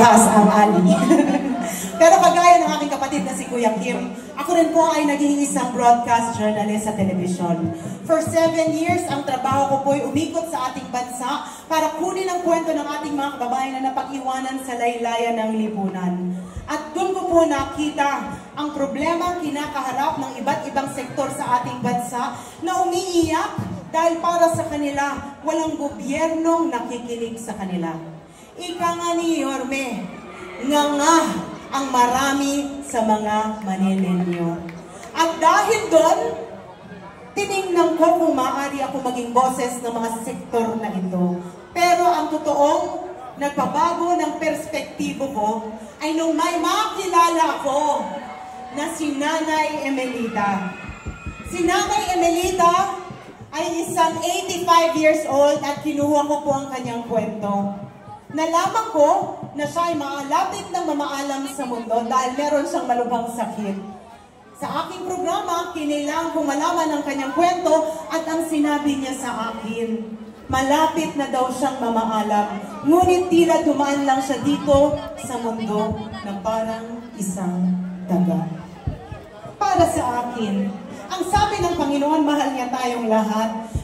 parehas ang ali. Pero kagaya ng aking kapatid na si Kuya Kim, ako rin po ay naging isang broadcast journalist sa telebisyon. For 7 years, ang trabaho ko po ay umikot sa ating bansa para kunin ang kwento ng ating mga kababayan na napag-iwanan sa laylayan ng lipunan. At doon ko po nakita ang problema kinakaharap ng iba't ibang sektor sa ating bansa na umiiyak dahil para sa kanila, walang gobyernong nakikinig sa kanila. Ika nga ni Yorme, nga ang marami sa mga manininyo. At dahil doon, tiningnan ko kung maaari ako maging boses ng mga sektor na ito. Pero ang totoong nagbabago ng perspektibo ko ay nung may makilala ako na si Nanay Emelita. Si Nanay Emelita ay isang 85 years old at kinuha ko po ang kanyang kwento. Nalaman ko na siya ay malapit ng mamaalam sa mundo dahil meron siyang malubhang sakit. Sa aking programa, kinailangan kong malaman ang kanyang kwento at ang sinabi niya sa akin, malapit na daw siyang mamaalam, ngunit tila dumaan lang siya dito sa mundo na parang isang daga. Para sa akin, ang sabi ng Panginoon, mahal niya tayong lahat.